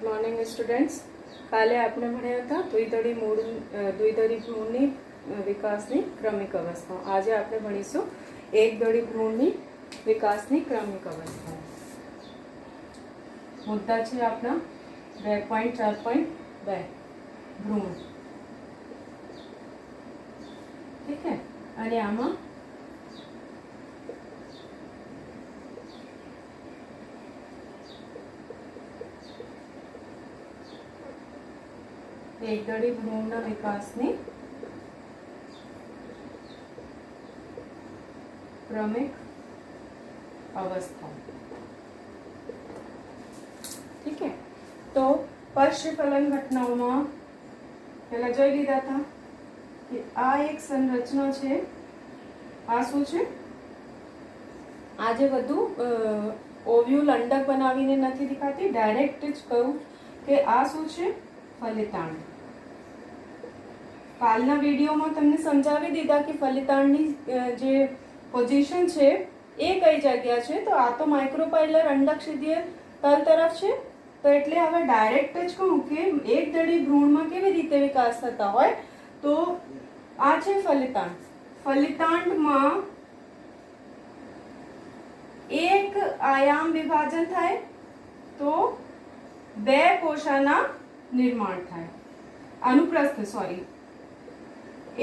Morning students. काले आपने भण्या था द्विदળી ભ્રૂણની વિકાસની ક્રમિક અવસ્થા। આજે આપણે ભણીશું એકદળી ભ્રૂણની વિકાસની ક્રમિક અવસ્થા। મુદ્દા છે આપણા 2.4.2 ભ્રૂણ, ઠીક है। અને આમાં એકદળી ભ્રૂણના વિકાસની ક્રમિક અવસ્થા, ઠીક है। તો પશ્ચફલન ઘટનાઓમાં પહેલા જોઈ લીધા હતા કે આ એક સંરચના છે। આ શું છે? આ જે બધું ઓવ્યુલ અંડક બનાવીને નથી દેખાતી, ડાયરેક્ટ જ કહું કે આ શું છે? ફલિતાંડ। કાલના વિડીયોમાં તમને સમજાવી દીધા કે ફલિતાંડની જે પોઝિશન છે એ કઈ જગ્યા છે। તો આ તો માઇક્રોપાઇલર અંડકશિદીય તલ તરફ છે। તો એટલે હવે ડાયરેક્ટ જ કહું કે એકદળી ભ્રૂણમાં કેવી રીતે વિકાસ થતા હોય, તો આ છે ફલિતાંડ। ફલિતાંડમાં એક આયામ વિભાજન થાય તો બે કોષાના निर्माण थाय। अनुप्रस्थ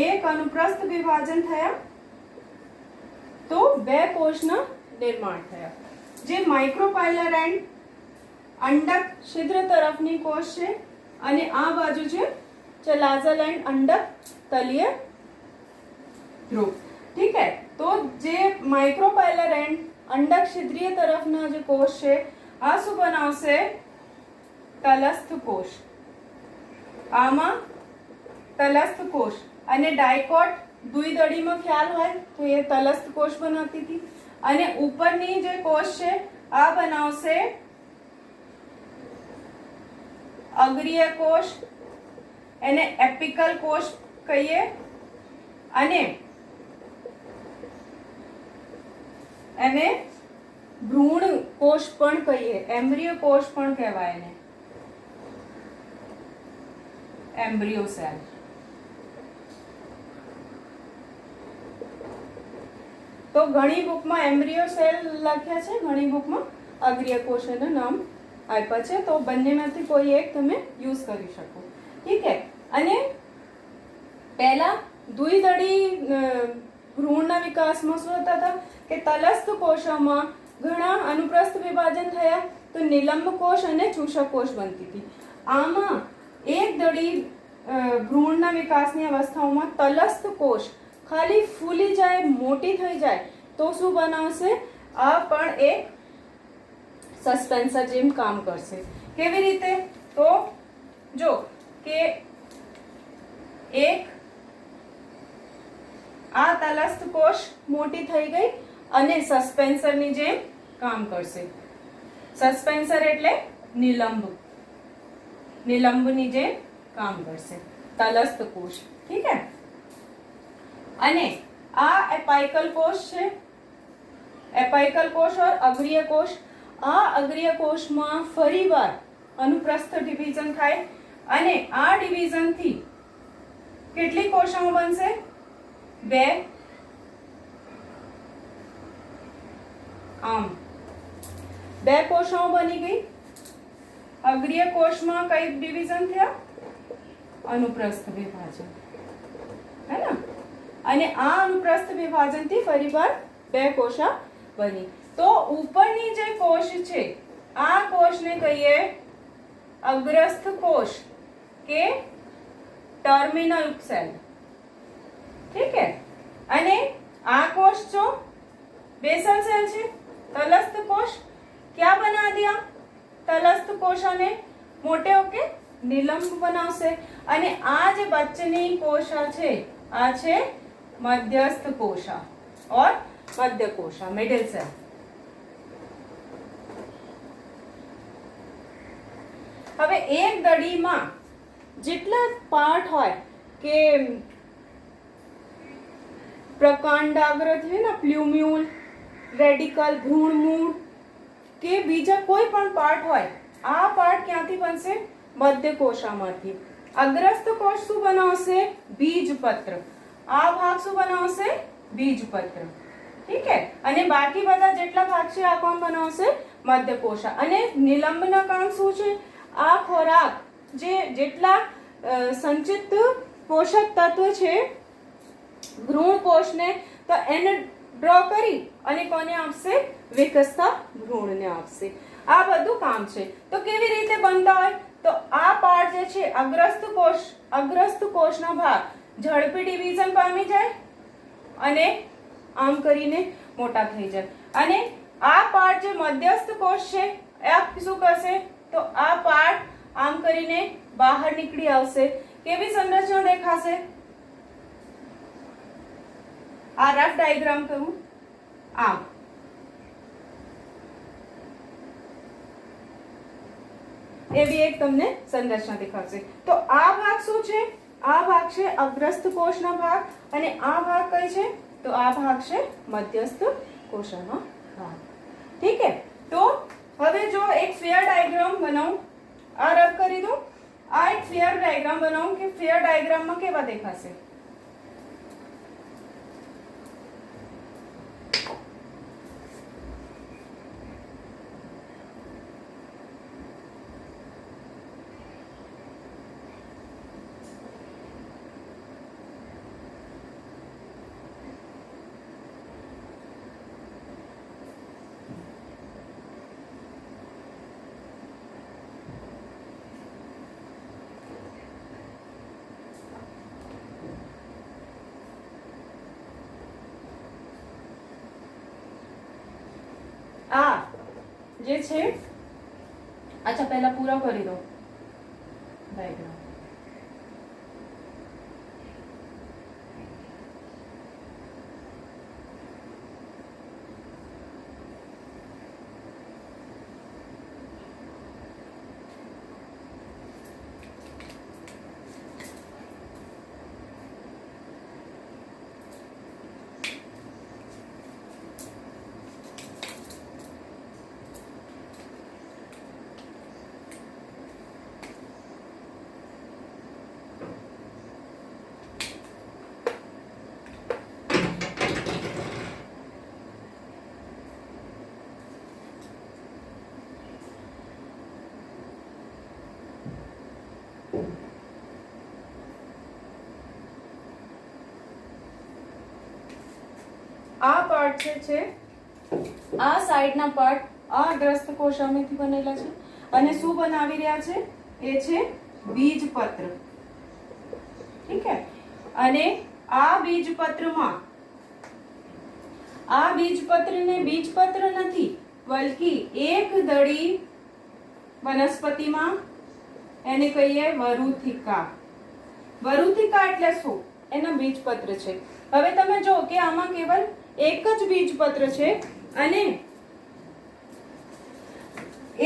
एक अनुप्रस्थ विभाजन थया तो बे कोषना निर्माण थया। जे माइक्रोपाइलर एंड अंडक छिद्र तरफनी कोष छे अने आ बाजू छे चलाजल एंड अंडक तलीय ध्रुव, ठीक है। तो जे माइक्रोपाइलर एंड अंडक छिद्रीय तरफना जे कोष छे आ शुं बनावशे? तलस्थ कोष। आमा तलस्थ कोष अने डायकोट द्विदળી में ख्याल होय तो ये तलस्थ कोष बनाती थी। अने ऊपरनी जे कोष छे आ बनावशे अग्रीय कोष, एने एपिकल कोष कहीए। अने एने भ्रूण कोष पण कहीए, एम्ब्रियो कोष पण कहेवाय ने, एम्ब्रियो सेल। तो घणी बुक में एम्ब्रियो सेल लख्या छे, घणी बुक में अग्रीय कोष एनु नाम आप्या छे। तो बंनेमांथी कोई एक तमे यूज करी शको, ठीक है। अने पहला द्विदળી भ्रूणना विकासमां शुं थता हता के तलस्थ कोषोमां घणा अनुप्रस्थ विभाजन थया तो निलंब कोष अने चूषक कोष बनती थी। आमां એકદળી ભ્રૂણના વિકાસની અવસ્થાઓમાં તલસ્થ કોષ ખાલી ફૂલી જાય, મોટી થઈ જાય તો શું બનાવશે? આ પણ એક સસ્પેન્સર જેમ કામ કરશે। કેવી રીતે? તો જો કે એક આ તલસ્થ કોષ મોટી થઈ ગઈ અને સસ્પેન્સરની જેમ કામ કરશે। સસ્પેન્સર એટલે નિલંબની જેમ काम करसे तलस्थ कोष, ठीक है। अने आ एपाइकल कोष छे, एपाइकल कोष और अग्रीय कोष। आ अग्रीय कोष में फरीवार अनुप्रस्थ डिवीजन थाय अने आ डिवीजन थी केटली कोषाओ बनशे? बे। आम बे कोषाओ बनी गई। अग्रीय कोष में कई डिवीजन थया? अनुप्रस्थ विभाजन, है ना। अने आ अनुप्रस्थ विभाजन थी फरीवार बे कोषा बनी। तो ऊपरनी जे कोष छे आ कोष ने कहीए अग्रस्थ कोष के टर्मिनल सेल, ठीक है। अने आ कोष जो बेसल सेल छे तलस्थ कोष क्या बना दिया? तलस्थ कोषाने मोटे होके निलंब बनावशे। अने आ जे बच्चेनी कोषा छे आ छे मध्यस्थ कोषा और मध्य कोषा, मिडिल सेल। हवे एक दळीमां जेटला पार्ट होय के प्रकांडाग्र है ना, प्ल्यूम्यूल, रेडिकल, भ्रूणमूળ के बीजा कोई पण पार्ट होय આ પાર્ટ ક્યાંથી બનશે? મધ્ય કોશામાંથી. અગ્રસ્ત કોષ શું બનાવશે? બીજપત્ર. આ ભાગ શું બનાવશે? બીજપત્ર. ઠીક હે. અને બાકી બધા જેટલા ભાગ છે આ કોણ બનાવશે? મધ્ય કોશા. અને નિલંબના કામ શું છે? આ ખોરાક જેટલા સંચિત પોષક તત્વ છે ભ્રૂણ કોષને, તો એને ડ્રો કરી અને કોને આપશે? વિકસતા ભ્રૂણને આપશે. આ બધું કામ છે. તો કેવી રીતે બનતા હોય? તો આ પાર્ટ જે છે અગ્રસ્ત કોષનો ભાગ ઝડપી ડિવિઝન પામી જાય અને આમ કરીને મોટા થઈ જાય. અને આ પાર્ટ જે મધ્યસ્થ કોષ છે એ શું કરશે? તો આ પાર્ટ આમ કરીને બહાર નીકળી આવશે. કેવી સંરચના દેખાશે? આ રફ ડાયાગ્રામ કરું આમ. એવી એક તમને સંરચના દેખાશે. તો આ ભાગ શું છે? આ ભાગ છે અગ્રસ્ત કોષનો ભાગ અને આ ભાગ કઈ છે? તો આ ભાગ છે મધ્યસ્થ કોષનો ભાગ. ઠીક હે. તો હવે જો એક ફેર ડાયાગ્રામ બનાવું, આ રફ કરી દઉં. આ એક ફેર ડાયાગ્રામ બનાવું કે ફેર ડાયાગ્રામમાં કેવા દેખાશે? આ જે છે, અચ્છા પહેલા પૂરો કરી દો ડાયાગ્રામ. આ પાર્ટ છે આ સાઈડના પાર્ટ આ ગ્રસ્ત કોષામાંથી બનેલા છે અને શું બનાવી રહ્યા છે? એ છે બીજપત્ર. ઠીક હે. અને આ બીજપત્રમાં આ બીજપત્રને બીજપત્ર નથી બલકી એક દળી વનસ્પતિમાં એને કહીએ વરુથિકા. વરુથિકા એટલે શું? એના બીજપત્ર છે. હવે તમે જો કે આમાં કેવલ એક જ બીજપત્ર છે અને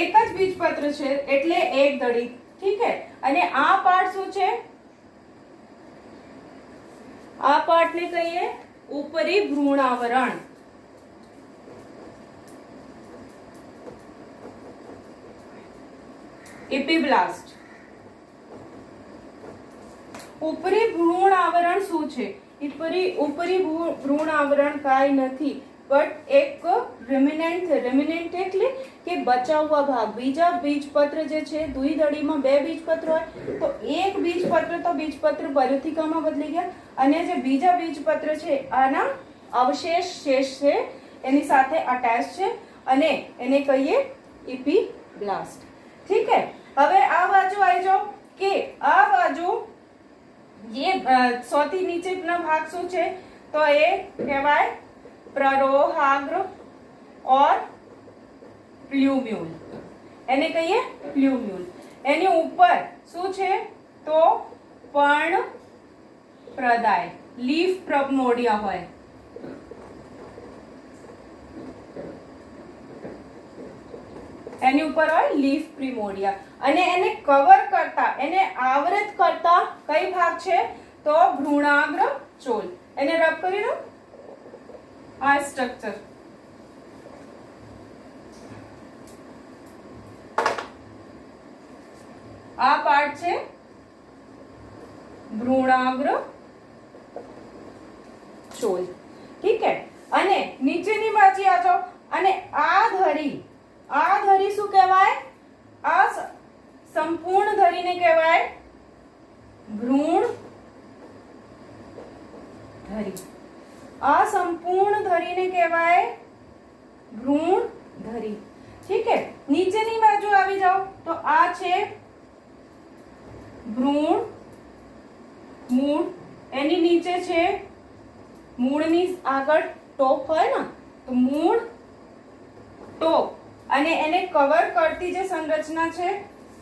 એક જ બીજપત્ર છે એટલે એક દળી. ઠીક હે. અને આ પાર્ટ શું છે? આ પાર્ટને કહીએ ઉપરી ભ્રૂણાવરણ. એપિબ્લાસ્ટ. ઉપરી ભ્રૂણ આવરણ શું છે? ઉપરી ભ્રૂણ આવરણ કાંઈ નથી બટ એક રેમિનેન્ટ એટલે કે બચાવવા ભાગ. બીજા બીજપત્ર જે છે દ્વિદળીમાં બે બીજપત્ર હોય તો એક બીજપત્ર તો બીજપત્ર વરુથિકામાં બદલી ગયા અને જે બીજા બીજપત્ર છે આના અવશેષ શેષ છે એની સાથે અટેચ છે અને એને કહીએ એપિબ્લાસ્ટ. ઠીક હે. હવે આ બાજુ આવી જાઓ કે આ બાજુ ये સૌથી નીચેનો ભાગ શું છે? તો એ કહેવાય પ્રરોહાગ્ર ઓર પ્લ્યુમ્યુલ. એને કહીએ પ્લ્યુમ્યુલ. એની ઉપર શું છે? તો પર્ણ પ્રદાય લીફ પ્રોમોડિયા હોય. એની ઉપર હોય લીફ પ્રિમોડિયા અને એને કવર કરતા એને આવૃત કરતા કઈ ભાગ છે? તો ભ્રૂણાગ્ર ચોલ. એને રબ કરી દો. આ સ્ટ્રક્ચર આ પાર્ટ છે ભ્રૂણાગ્ર ચોલ. ઠીક હે. અને નીચેની બાજુ આ જાઓ અને આ ધરી શું કહેવાય? આ સંપૂર્ણ ધરીને કહેવાય ભ્રૂણ ધરી. આ સંપૂર્ણ ધરીને કહેવાય ભ્રૂણ ધરી. ઠીક હે. નીચેની બાજુ આવી જાઓ તો આ છે ભ્રૂણ મૂળ. એની નીચે છે મૂળની આગળ ટોપ હોય ને તો મૂળ ટોપ, અને એને કવર કરતી જે સંરચના છે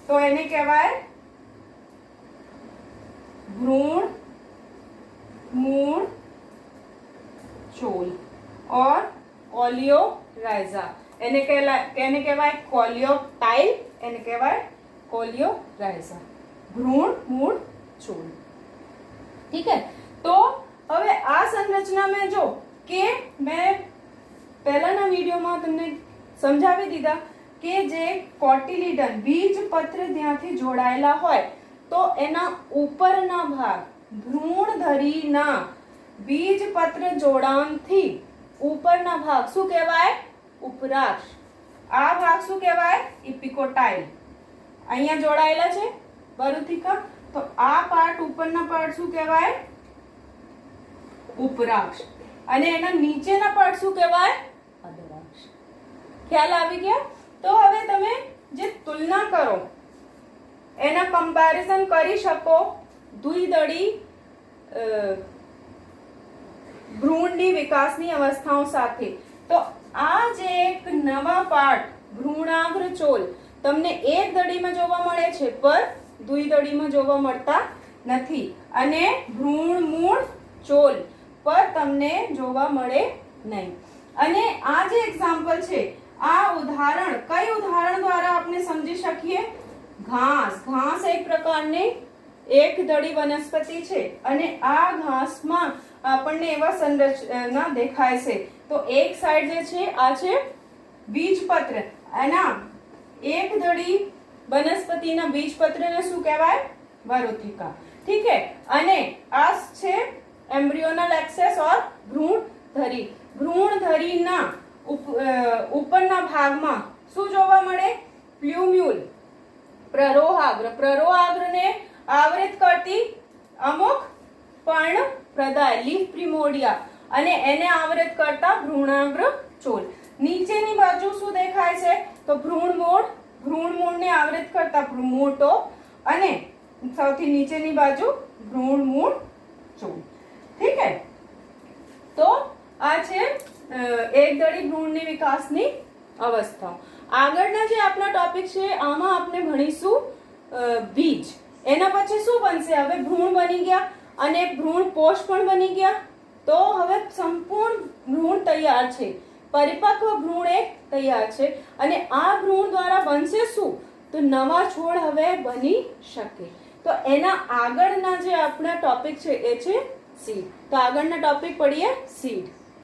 તો એને કહેવાય ભ્રૂણ મૂળ ચોલ और કોલિયોરાઇઝા. એને કહેવાય કોલિયોટાઇલ, એને કહેવાય કોલિયોરાઇઝા. ભ્રૂણ મૂળ ચોલ. ઠીક है. તો હવે આ સંરચના મેં જો કે મેં પહેલાના વિડીયોમાં તમને સમજાવી દીધા કે જે કોટિલિડન બીજપત્ર ત્યાંથી જોડાયેલા હોય તો એના ઉપરના ભાગ ભ્રૂણધરીના બીજપત્ર જોડાણથી ઉપરના ભાગ શું કહેવાય? ઉપરાક્ષ. આ ભાગ શું કહેવાય? ઇપિકોટાઇલ. અહીંયા જોડાયેલા છે બરુથિકા, તો આ પાર્ટ ઉપરના પાર્ટ શું કહેવાય? ઉપરાક્ષ. અને એના નીચેના પાર્ટ શું કહેવાય? અધરાક્ષ. ખ્યાલ આવી ગયા? તો હવે તમે જે તુલના કરો એના કમ્પેરિઝન કરી શકો દ્વિદળી ભ્રૂણની વિકાસની અવસ્થાઓ સાથે. તો આ જે એક નવા પાર્ટ ભ્રૂણાગ્ર ચોલ તમને એક દડીમાં જોવા મળે છે પર દ્વિદળીમાં જોવા મળતા નથી, અને ભ્રૂણ મૂળ ચોલ પર તમને જોવા મળે નહીં. અને આ જે એક્ઝામ્પલ છે, આ ઉદાહરણ કઈ ઉદાહરણ દ્વારા આપણે સમજી શકીએ? ઘાસ. ઘાસ એક પ્રકારની એક દળી વનસ્પતિ છે અને આ ઘાસમાં આપણને એવા સંરચના દેખાય છે. તો એક સાઈડ જે છે આ છે બીજપત્ર. એના એક દળી વનસ્પતિના બીજપત્રને શું કહેવાય? બરુથિકા. ઠીક है. અને આ છે એમ્બ્રિયોનલ એક્સેસ और ભ્રૂણધરી. ભ્રૂણધરીના ઉપરના ભાગમાં શું જોવા મળે? પ્લ્યુમ્યુલ, પ્રરોહાગ્ર. પ્રરોહાગ્રને આવૃત કરતી અમુક પર્ણ પ્રદાય લીફ પ્રિમોડિયા, અને એને આવૃત કરતા ભ્રૂણાગ્ર ચોલ. નીચેની બાજુ શું દેખાય છે? તો ભ્રૂણમૂળ. ભ્રૂણમૂળને આવૃત કરતા ભ્રૂણમૂળ ટોપ, અને સૌથી નીચેની બાજુ ભ્રૂણમૂળ ચોલ. ઠીક है. તો આ છે એકદળી ભ્રૂણની વિકાસની અવસ્થા. આગળના જે આપણા ટોપિક છે આમાં આપણે ભણીશું બીજ. એના પછી શું બનશે? હવે ભ્રૂણ બની ગયા અને ભ્રૂણ કોષ પણ બની ગયા. તો હવે સંપૂર્ણ ભ્રૂણ તૈયાર છે, પરિપક્વ ભ્રૂણ એક તૈયાર છે, અને આ ભ્રૂણ દ્વારા બનશે શું? તો નવા છોડ હવે બની શકે. તો એના આગળના જે આપણા ટોપિક છે એ છે સીડ. તો આગળના ટોપિક પડીએ સીડ.